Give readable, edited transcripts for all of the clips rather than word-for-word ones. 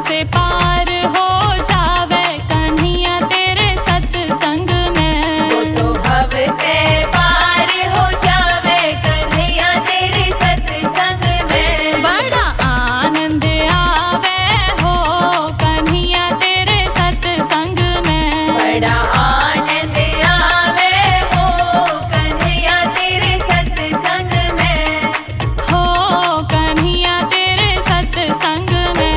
से पार हो जावे कन्हैया तेरे सत्संग में। वो तो भव से पार हो जावे कन्हैया तेरे सत्संग में। बड़ा आनंद आवे हो कन्हैया तेरे सत्संग में। बड़ा आनंद आवे हो कन्हैया तेरे सत्संग में। हो कन्हैया तेरे सत्संग में।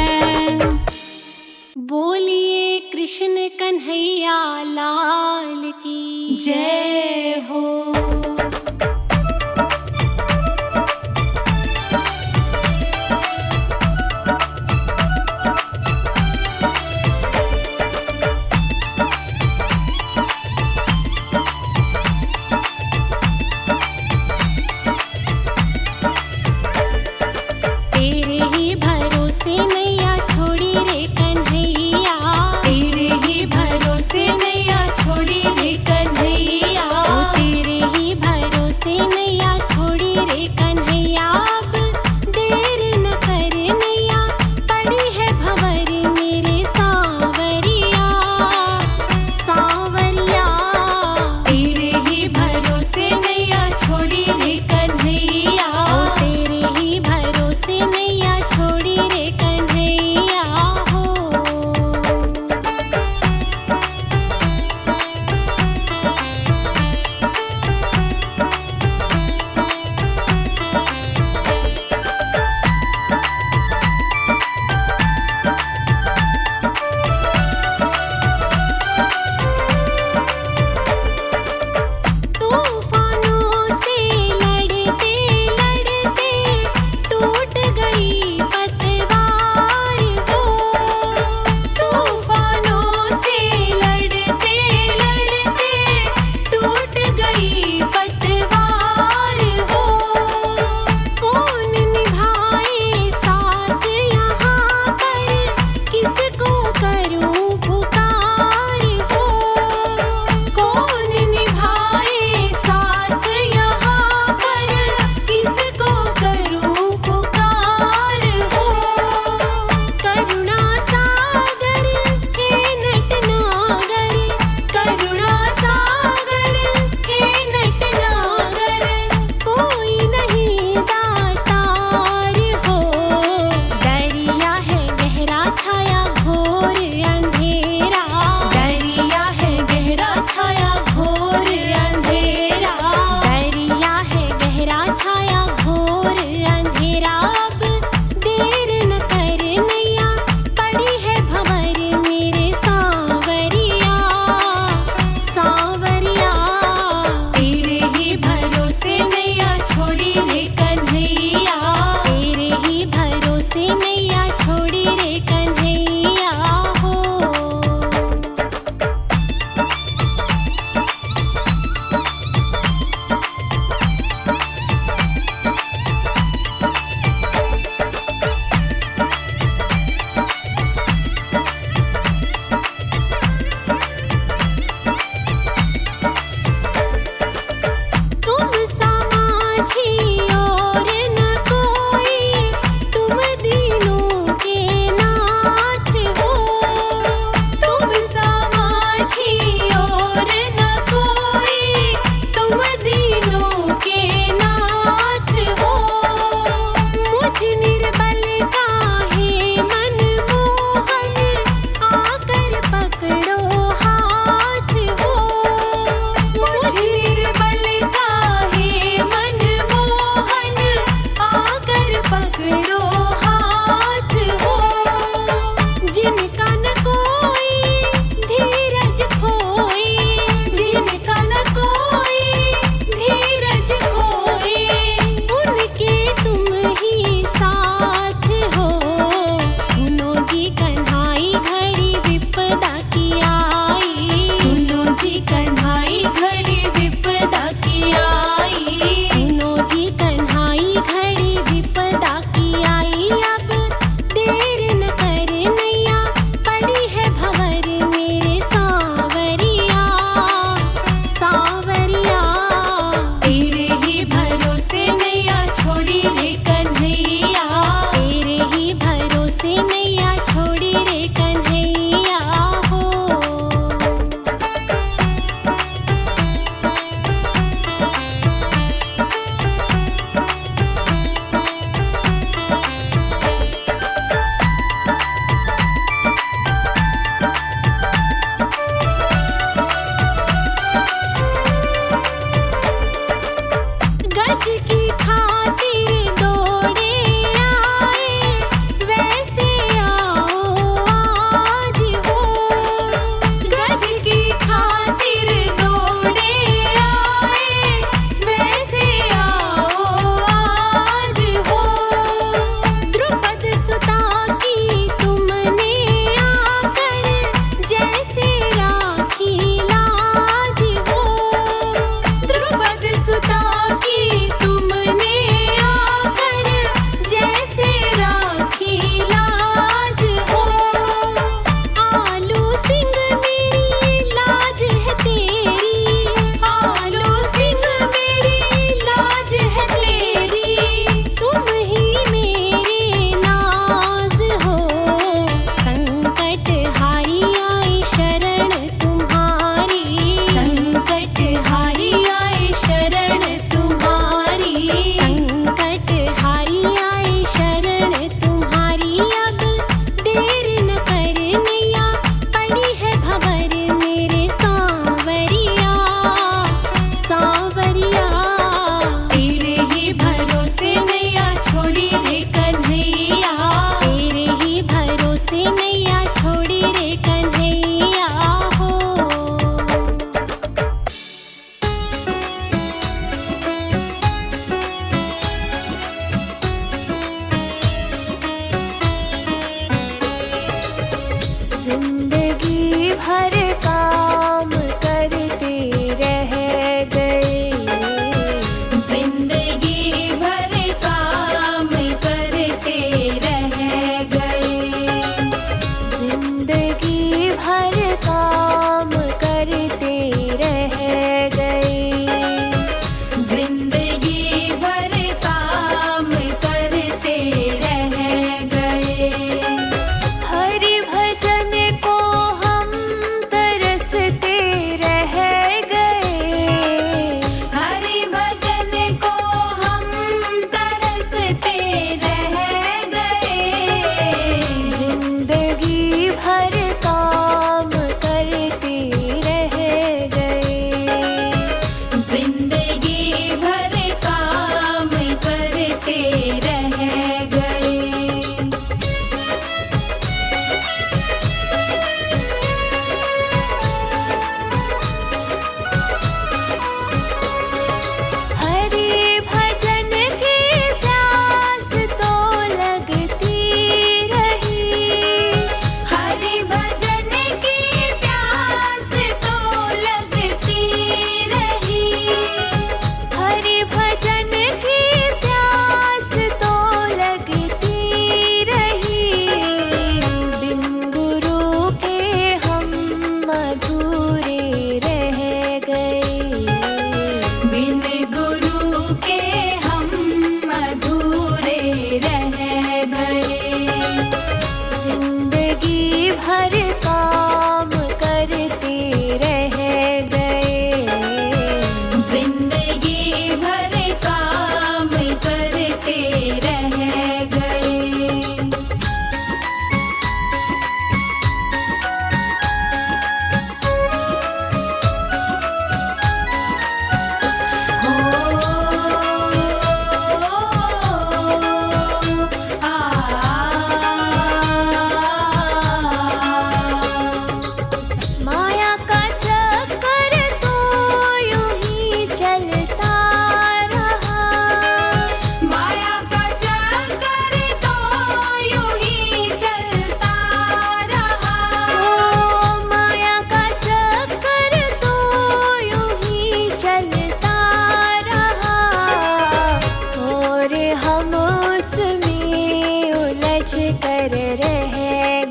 कर रह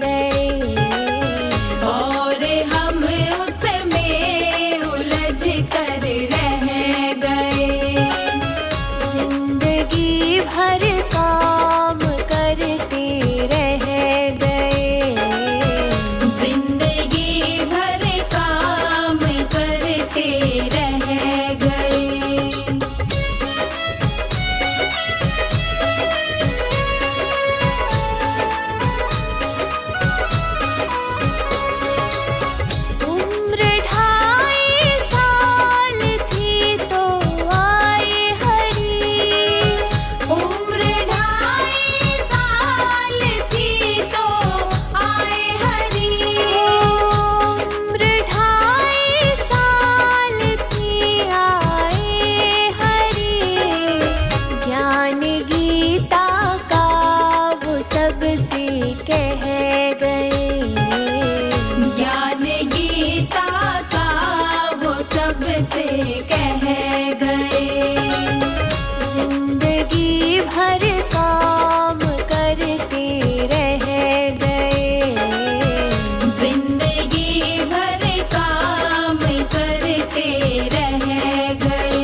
गए। और हम उसमें उलझ कर रह गए। जिंदगी भर काम करते रह गए। जिंदगी भर काम करते रह गए। उम्र 2.5 साल थी तो आए हरी। उम्र 2.5 साल थी तो आए हरी। उम्र 2.5 साल थी आए हरी। ज्ञान गीता का वो सबसे कह गए। ज्ञान गीता का वो सबसे कह गए। जिंदगी भर काम करते रह गए। जिंदगी भर काम करते रह गए।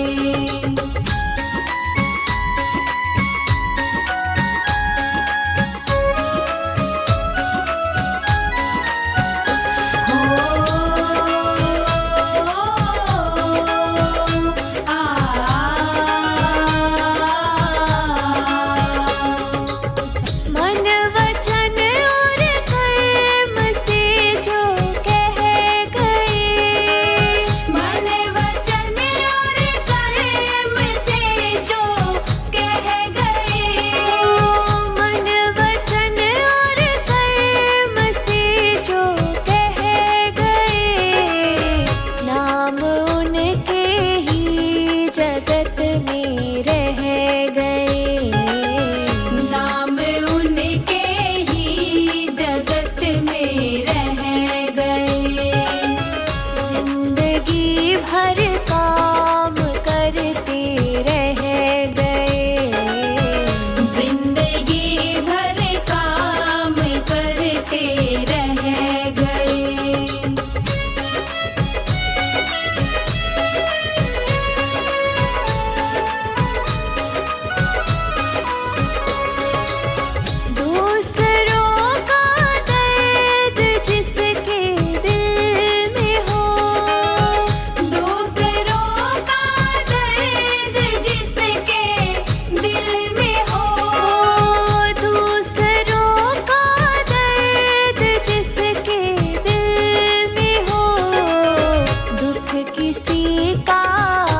मन वचन और कर्म से जो कह गए। मन वचन और कर्म से जो कह गए। मन वचन और कर्म से जो कह गए। नाम उनके ही जगत में रह गए। नाम उनके ही जगत में रह गए। जिंदगी भर काम करते रह गए। जिंदगी भर काम करते रह गए। दूसरों का दर्द जिसके दिल में हो। दूसरों का दर्द जिसके दिल में हो। दूसरों का दर्द जिसके दिल में हो। दुख किसी का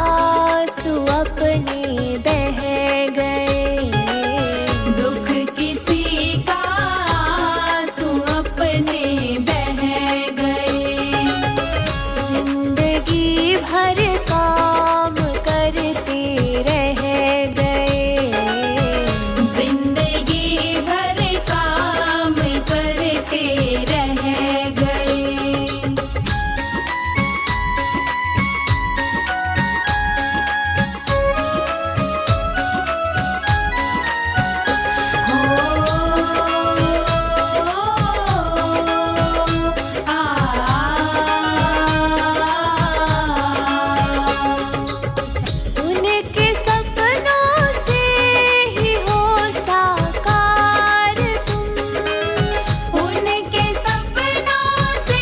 आंसू अपने बह गए। दुख किसी का आंसू अपने बह गए। जिंदगी भर काम करते रह गए। जिंदगी भर काम करते रह गए। उनके सपनों से ही हो साकार तुम। उनके सपनों से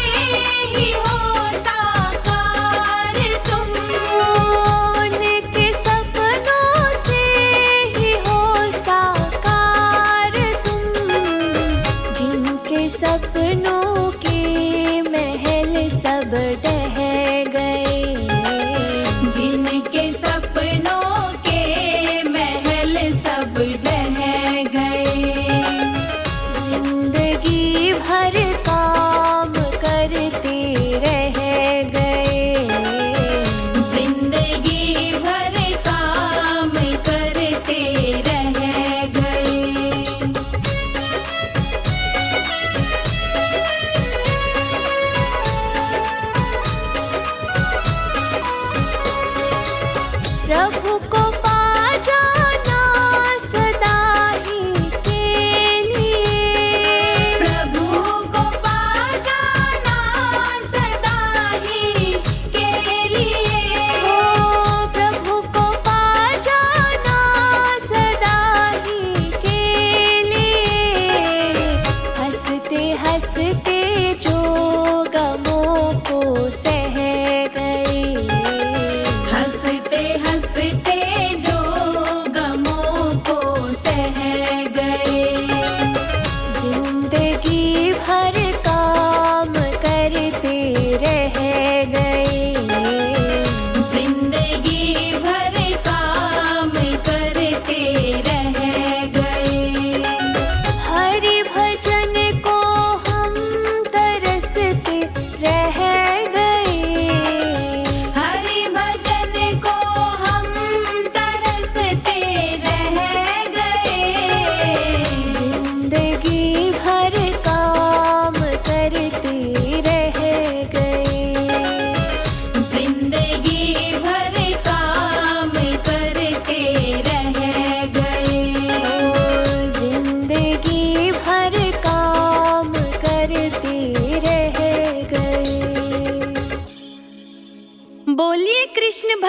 ही हो साकार तुम। उनके सपनों से ही हो साकार तुम। जिनके सपनों के महल सब ढह गए। जिनके सपनों के महल सब ढह गए। जिंदगी भर काम करते रह गए। जिंदगी भर काम करते रह गए।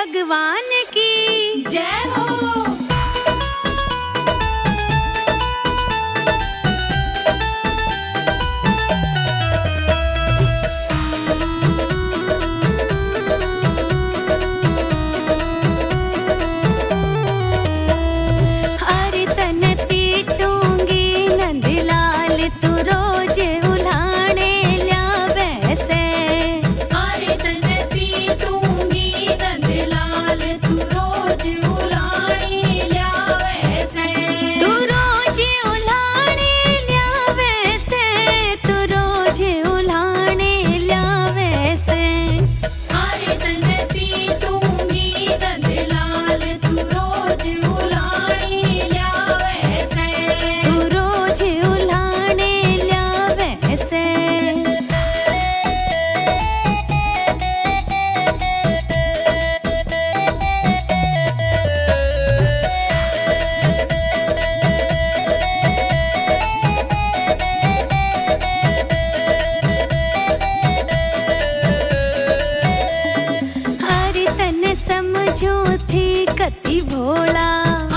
भगवान की जय हो। अरे तन पीटूंगी नंदलाल तू रोज उल्हाने ल्यावे से। अरे तन पीटूंगी नंदलाल तू रोज उलाणी ल्यावे से। तू रोज उल्हाने ल्यावे से, तू रोज उल्हाने ल्यावे से। अरे तन पीटूंगी नंदलाल तू रोज उलाणी ल्यावे से। तू रोज उल्हाने ल्यावे से। अरे तन समझो थी कति भोला।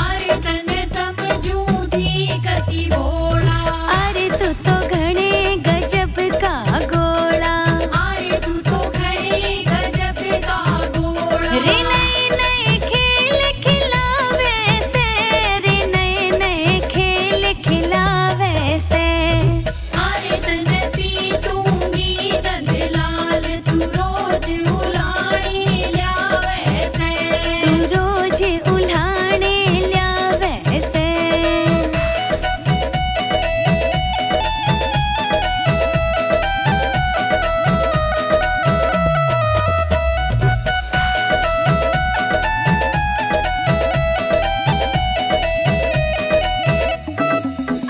अरे तन समझू थी कति भोला। अरे तू तो घणे गजब का गोला। अरे तू तो घणे गजब का गोला। रे नए नए खेल खिलावे से, रे नए नए खेल खिलावे से। अरे तन पीटूंगी नंदलाल तू रोज उलाणी ल्यावे से। तू रोज उल्हाने ल्यावे से।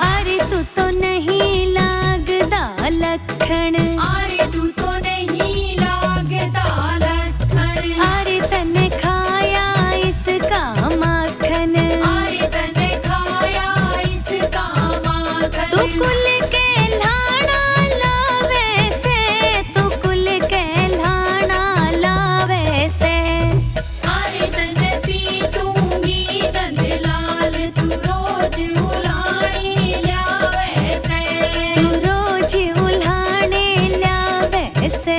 अरे तू तो नहीं लागदा लखण। अरे तू तो नहीं लागता लखन। अरे तने खाया इसका माखन। अरे तने खाया इसका माखन। तू कुल के लाना लावे से, तू कुल के लाना लावे से। अरे तन पीटूंगी नंदलाल तू रोज उलाणी ल्यावे से। तू रोज उल्हाने ल्यावे से।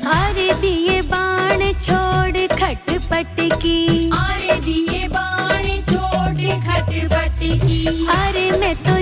अरे दिए बाण छोड़ खटपट की। अरे दिए बाण छोड़ खटपट की। अरे मैं तो